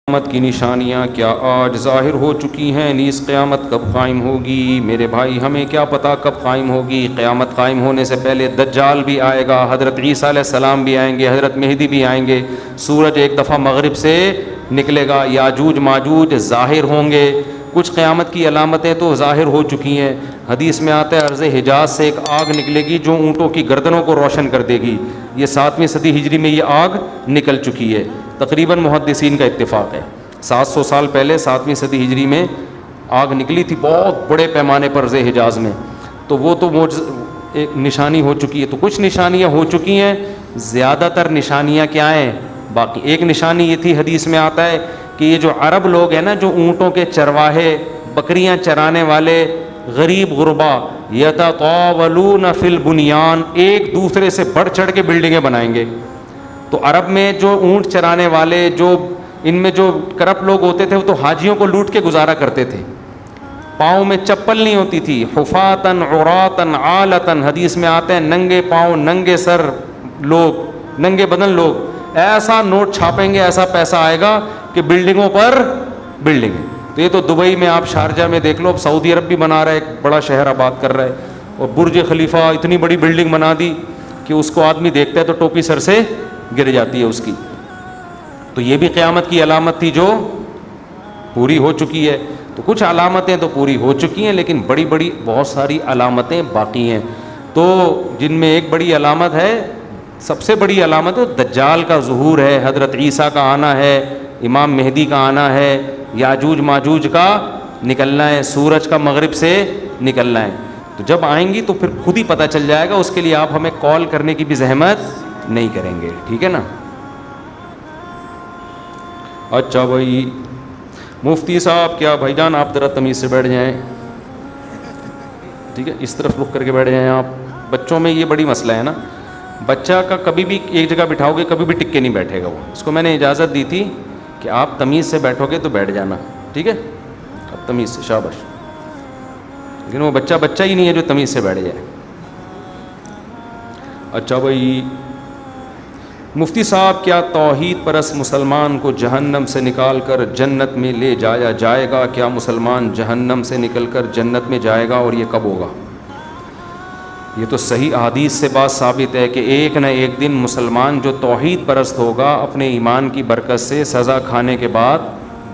قیامت کی نشانیاں کیا آج ظاہر ہو چکی ہیں، نیز قیامت کب قائم ہوگی؟ میرے بھائی ہمیں کیا پتہ کب قائم ہوگی؟ قیامت قائم ہونے سے پہلے دجال بھی آئے گا، حضرت عیسیٰ علیہ السلام بھی آئیں گے، حضرت مہدی بھی آئیں گے، سورج ایک دفعہ مغرب سے نکلے گا، یاجوج ماجوج ظاہر ہوں گے۔ کچھ قیامت کی علامتیں تو ظاہر ہو چکی ہیں۔ حدیث میں آتا ہے عرض حجاز سے ایک آگ نکلے گی جو اونٹوں کی گردنوں کو روشن کر دے گی۔ یہ 7ویں صدی ہجری میں یہ آگ نکل چکی ہے، تقریباً محدثین کا اتفاق ہے۔ 700 سال پہلے 7ویں صدی ہجری میں آگ نکلی تھی بہت بڑے پیمانے پر عرض حجاز میں، تو وہ تو ایک نشانی ہو چکی ہے۔ تو کچھ نشانیاں ہو چکی ہیں، زیادہ تر نشانیاں کیا ہیں باقی؟ ایک نشانی یہ تھی، حدیث میں آتا ہے کہ یہ جو عرب لوگ ہیں نا، جو اونٹوں کے چرواہے، بکریاں چرانے والے غریب غربا، یتطاولون فی البنیان، ایک دوسرے سے بڑھ چڑھ کے بلڈنگیں بنائیں گے۔ تو عرب میں جو اونٹ چرانے والے، جو ان میں جو کرپٹ لوگ ہوتے تھے، وہ تو حاجیوں کو لوٹ کے گزارا کرتے تھے۔ پاؤں میں چپل نہیں ہوتی تھی، حفاتن عوراتن عالتن، حدیث میں آتے ہیں ننگے پاؤں ننگے سر لوگ، ننگے بدن لوگ، ایسا نوٹ چھاپیں گے، ایسا پیسہ آئے گا کہ بلڈنگوں پر بلڈنگ۔ تو یہ تو دبئی میں، آپ شارجہ میں دیکھ لو، اب سعودی عرب بھی بنا رہا ہے، ایک بڑا شہر آباد کر رہا ہے، اور برج خلیفہ اتنی بڑی بلڈنگ بنا دی کہ اس کو آدمی دیکھتا ہے تو ٹوپی سر سے گر جاتی ہے اس کی۔ تو یہ بھی قیامت کی علامت تھی جو پوری ہو چکی ہے۔ تو کچھ علامتیں تو پوری ہو چکی ہیں، لیکن بڑی بڑی بہت ساری علامتیں باقی ہیں، تو جن میں ایک بڑی علامت ہے، سب سے بڑی علامت دجال کا ظہور ہے، حضرت عیسیٰ کا آنا ہے، امام مہدی کا آنا ہے، یاجوج ماجوج کا نکلنا ہے، سورج کا مغرب سے نکلنا ہے۔ تو جب آئیں گی تو پھر خود ہی پتہ چل جائے گا، اس کے لیے آپ ہمیں کال کرنے کی بھی زحمت نہیں کریں گے، ٹھیک ہے نا؟ اچھا بھائی مفتی صاحب، کیا بھائی جان آپ ذرا تمیز سے بیٹھ جائیں، ٹھیک ہے، اس طرف رخ کر کے بیٹھ جائیں آپ۔ بچوں میں یہ بڑی مسئلہ ہے نا، بچہ کا کبھی بھی ایک جگہ بٹھاؤ گے کبھی بھی ٹک کے نہیں بیٹھے گا وہ، اس کو میں نے اجازت دی تھی کہ آپ تمیز سے بیٹھو گے تو بیٹھ جانا، ٹھیک ہے، اب تمیز سے، شاباش۔ لیکن وہ بچہ ہی نہیں ہے جو تمیز سے بیٹھ جائے۔ اچھا بھائی مفتی صاحب، کیا توحید پرست مسلمان کو جہنم سے نکال کر جنت میں لے جایا جائے گا؟ کیا مسلمان جہنم سے نکل کر جنت میں جائے گا، اور یہ کب ہوگا؟ یہ تو صحیح احادیث سے بات ثابت ہے کہ ایک نہ ایک دن مسلمان جو توحید پرست ہوگا، اپنے ایمان کی برکت سے سزا کھانے کے بعد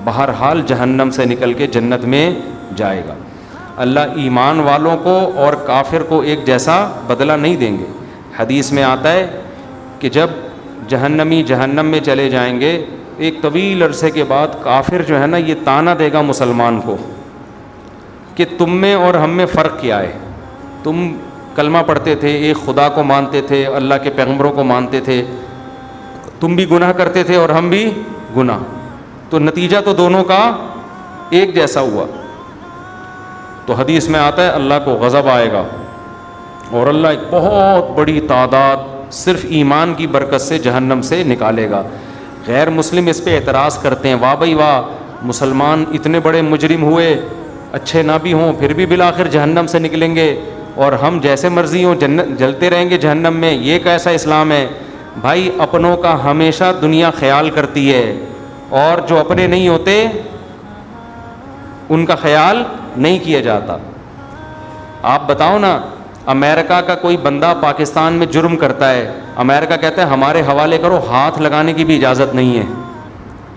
بہرحال جہنم سے نکل کے جنت میں جائے گا۔ اللہ ایمان والوں کو اور کافر کو ایک جیسا بدلہ نہیں دیں گے۔ حدیث میں آتا ہے کہ جب جہنمی جہنم میں چلے جائیں گے، ایک طویل عرصے کے بعد کافر جو ہے نا، یہ تانا دے گا مسلمان کو کہ تم میں اور ہم میں فرق کیا ہے؟ تم کلمہ پڑھتے تھے، ایک خدا کو مانتے تھے، اللہ کے پیغمبروں کو مانتے تھے، تم بھی گناہ کرتے تھے اور ہم بھی گناہ، تو نتیجہ تو دونوں کا ایک جیسا ہوا۔ تو حدیث میں آتا ہے اللہ کو غضب آئے گا، اور اللہ ایک بہت بڑی تعداد صرف ایمان کی برکت سے جہنم سے نکالے گا۔ غیر مسلم اس پہ اعتراض کرتے ہیں، واہ بھائی واہ، مسلمان اتنے بڑے مجرم ہوئے، اچھے نہ بھی ہوں پھر بھی بالآخر جہنم سے نکلیں گے، اور ہم جیسے مرضی ہوں جلتے رہیں گے جہنم میں، یہ کیسا اسلام ہے؟ بھائی اپنوں کا ہمیشہ دنیا خیال کرتی ہے، اور جو اپنے نہیں ہوتے ان کا خیال نہیں کیا جاتا۔ آپ بتاؤ نا، امریکہ کا کوئی بندہ پاکستان میں جرم کرتا ہے، امریکہ کہتا ہے ہمارے حوالے کرو، ہاتھ لگانے کی بھی اجازت نہیں ہے،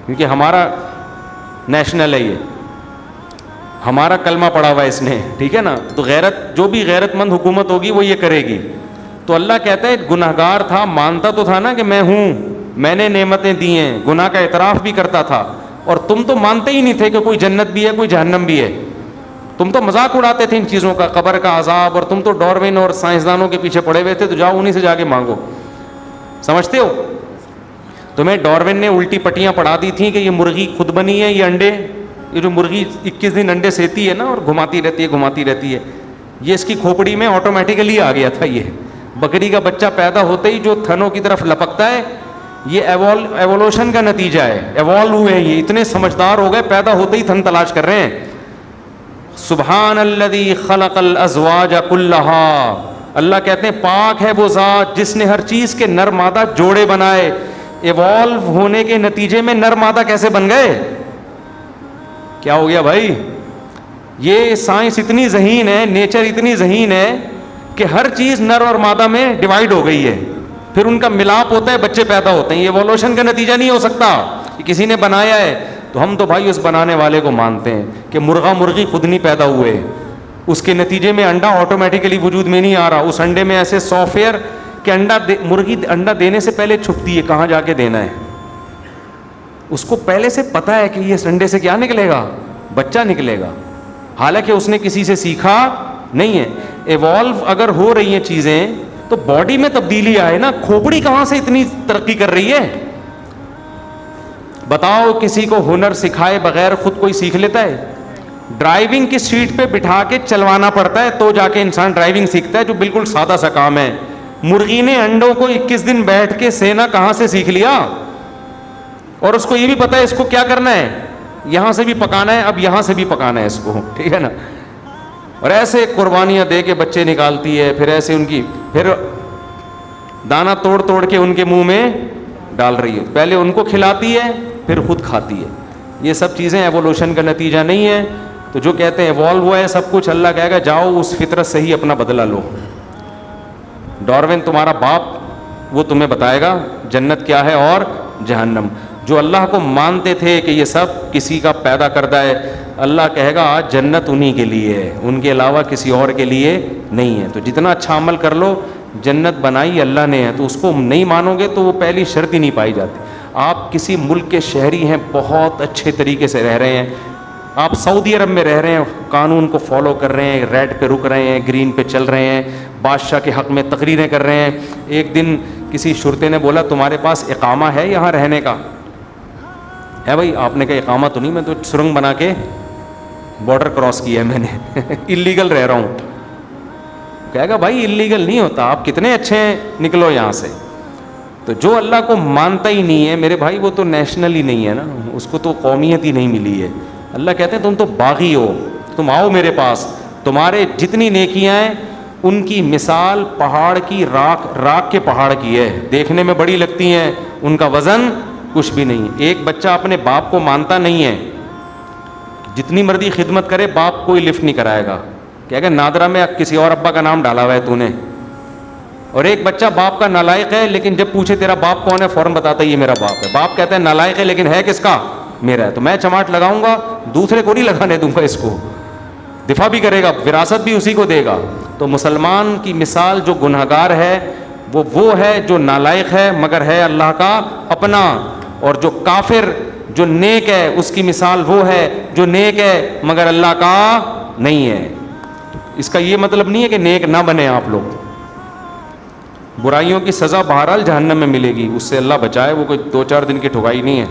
کیونکہ ہمارا نیشنل ہے، یہ ہمارا کلمہ پڑھا ہوا ہے اس نے، ٹھیک ہے نا؟ تو جو بھی غیرت مند حکومت ہوگی وہ یہ کرے گی۔ تو اللہ کہتا ہے گنہگار تھا، مانتا تو تھا نا کہ میں ہوں، میں نے نعمتیں دی ہیں، گناہ کا اعتراف بھی کرتا تھا، اور تم تو مانتے ہی نہیں تھے کہ کوئی جنت بھی ہے کوئی جہنم بھی ہے، تم تو مذاق اڑاتے تھے ان چیزوں کا، قبر کا عذاب، اور تم تو ڈاروین اور سائنسدانوں کے پیچھے پڑے ہوئے تھے، تو جاؤ انہی سے جا کے مانگو، سمجھتے ہو؟ تمہیں ڈاروین نے الٹی پٹیاں پڑھا دی تھیں کہ یہ مرغی خود بنی ہے، یہ انڈے، یہ جو مرغی 21 دن انڈے سیتی ہے نا اور گھماتی رہتی ہے، یہ اس کی کھوپڑی میں آٹومیٹیکلی آ گیا تھا۔ یہ بکری کا بچہ پیدا ہوتے ہی جو تھنوں کی طرف لپکتا ہے، یہ ایوولوشن کا نتیجہ ہے، ایوالو ہوئے، یہ اتنے سمجھدار ہو گئے، پیدا ہوتے ہی تھن تلاش کر رہے ہیں۔ سبحان الذی خلق الازواج کلھا، اللہ کہتے ہیں پاک ہے وہ ذات جس نے ہر چیز کے نر مادہ جوڑے بنائے۔ ایوالو ہونے کے نتیجے میں نر مادہ کیسے بن گئے؟ کیا ہو گیا بھائی؟ یہ سائنس اتنی ذہین ہے, نیچر اتنی ذہین ہے کہ ہر چیز نر اور مادہ میں ڈیوائڈ ہو گئی ہے, پھر ان کا ملاپ ہوتا ہے, بچے پیدا ہوتے ہیں. یہ ایوولوشن کا نتیجہ نہیں ہو سکتا کہ کسی نے بنایا ہے. تو ہم تو بھائی اس بنانے والے کو مانتے ہیں کہ مرغا مرغی خود نہیں پیدا ہوئے, اس کے نتیجے میں انڈا آٹومیٹیکلی وجود میں نہیں آ رہا. اس انڈے میں ایسے سافٹ ویئر کہ مرغی انڈا دینے سے پہلے چھپتی ہے کہاں جا کے دینا ہے. اس کو پہلے سے پتا ہے کہ یہ انڈے سے کیا نکلے گا, بچہ نکلے گا, حالانکہ اس نے کسی سے سیکھا نہیں ہے. ایوالو اگر ہو رہی ہیں چیزیں تو باڈی میں تبدیلی آئے نا. کھوپڑی کہاں سے اتنی ترقی کر رہی ہے؟ بتاؤ, کسی کو ہنر سکھائے بغیر خود کوئی سیکھ لیتا ہے؟ ڈرائیونگ کی سیٹ پہ بٹھا کے چلوانا پڑتا ہے تو جا کے انسان ڈرائیونگ سیکھتا ہے, جو بالکل سادہ سا کام ہے. مرغی نے انڈوں کو 21 دن بیٹھ کے سینا کہاں سے سیکھ لیا؟ اور اس کو یہ بھی پتا ہے اس کو کیا کرنا ہے, یہاں سے بھی پکانا ہے, اب یہاں سے بھی پکانا ہے اس کو, ٹھیک ہے نا. اور ایسے قربانیاں دے کے بچے نکالتی ہے, پھر ایسے ان کی پھر دانا توڑ توڑ کے ان کے منہ میں ڈال رہی ہے. پہلے ان کو کھلاتی ہے پھر خود کھاتی ہے. یہ سب چیزیں ایوولوشن کا نتیجہ نہیں ہے. تو جو کہتے ہیں ایوالو ہوا ہے سب کچھ, اللہ کہے گا جاؤ اس فطرت سے ہی اپنا بدلہ لو. ڈاروین تمہارا باپ, وہ تمہیں بتائے گا جنت کیا ہے اور جہنم. جو اللہ کو مانتے تھے کہ یہ سب کسی کا پیدا کردہ ہے, اللہ کہے گا آج جنت انہی کے لیے ہے, ان کے علاوہ کسی اور کے لیے نہیں ہے. تو جتنا اچھا عمل کر لو, جنت بنائی اللہ نے ہے, تو اس کو نہیں مانو گے تو وہ پہلی شرط ہی نہیں پائی جاتی. آپ کسی ملک کے شہری ہیں, بہت اچھے طریقے سے رہ رہے ہیں, آپ سعودی عرب میں رہ رہے ہیں, قانون کو فالو کر رہے ہیں, ریڈ پہ رک رہے ہیں, گرین پہ چل رہے ہیں, بادشاہ کے حق میں تقریریں کر رہے ہیں. ایک دن کسی شرطے نے بولا تمہارے پاس اقامہ ہے یہاں رہنے کا؟ ہے بھائی. آپ نے کہا اقامہ تو نہیں, میں تو سرنگ بنا کے بارڈر کراس کیا ہے میں نے, اللیگل رہ رہا ہوں. کہے گا بھائی اللیگل نہیں ہوتا, آپ کتنے اچھے ہیں, نکلو یہاں سے. تو جو اللہ کو مانتا ہی نہیں ہے میرے بھائی, وہ تو نیشنل ہی نہیں ہے نا, اس کو تو قومیت ہی نہیں ملی ہے. اللہ کہتے ہیں تم تو باغی ہو, تم آؤ میرے پاس, تمہارے جتنی نیکیاں ہیں ان کی مثال پہاڑ کی راکھ کے پہاڑ کی ہے, دیکھنے میں بڑی لگتی ہیں, ان کا وزن کچھ بھی نہیں. ایک بچہ اپنے باپ کو مانتا نہیں ہے, جتنی مرضی خدمت کرے باپ کوئی لفٹ نہیں کرائے گا, کہے گا نادرا میں کسی اور ابا کا نام ڈالا ہوا ہے تو نے. اور ایک بچہ باپ کا نالائق ہے, لیکن جب پوچھے تیرا باپ کون ہے فوراً بتاتا ہے یہ میرا باپ ہے. باپ کہتا ہے نالائق ہے لیکن ہے کس کا؟ میرا ہے. تو میں چماٹ لگاؤں گا, دوسرے کو نہیں لگانے دوں گا, اس کو دفاع بھی کرے گا, وراثت بھی اسی کو دے گا. تو مسلمان کی مثال جو گنہگار ہے وہ ہے جو نالائق ہے مگر ہے اللہ کا اپنا, اور جو کافر جو نیک ہے اس کی مثال وہ ہے جو نیک ہے مگر اللہ کا نہیں ہے. اس کا یہ مطلب نہیں ہے کہ نیک نہ بنے آپ لوگ. برائیوں کی سزا بہرحال جہنم میں ملے گی, اس سے اللہ بچائے, وہ کوئی 2-4 دن کی ٹھگائی نہیں ہے.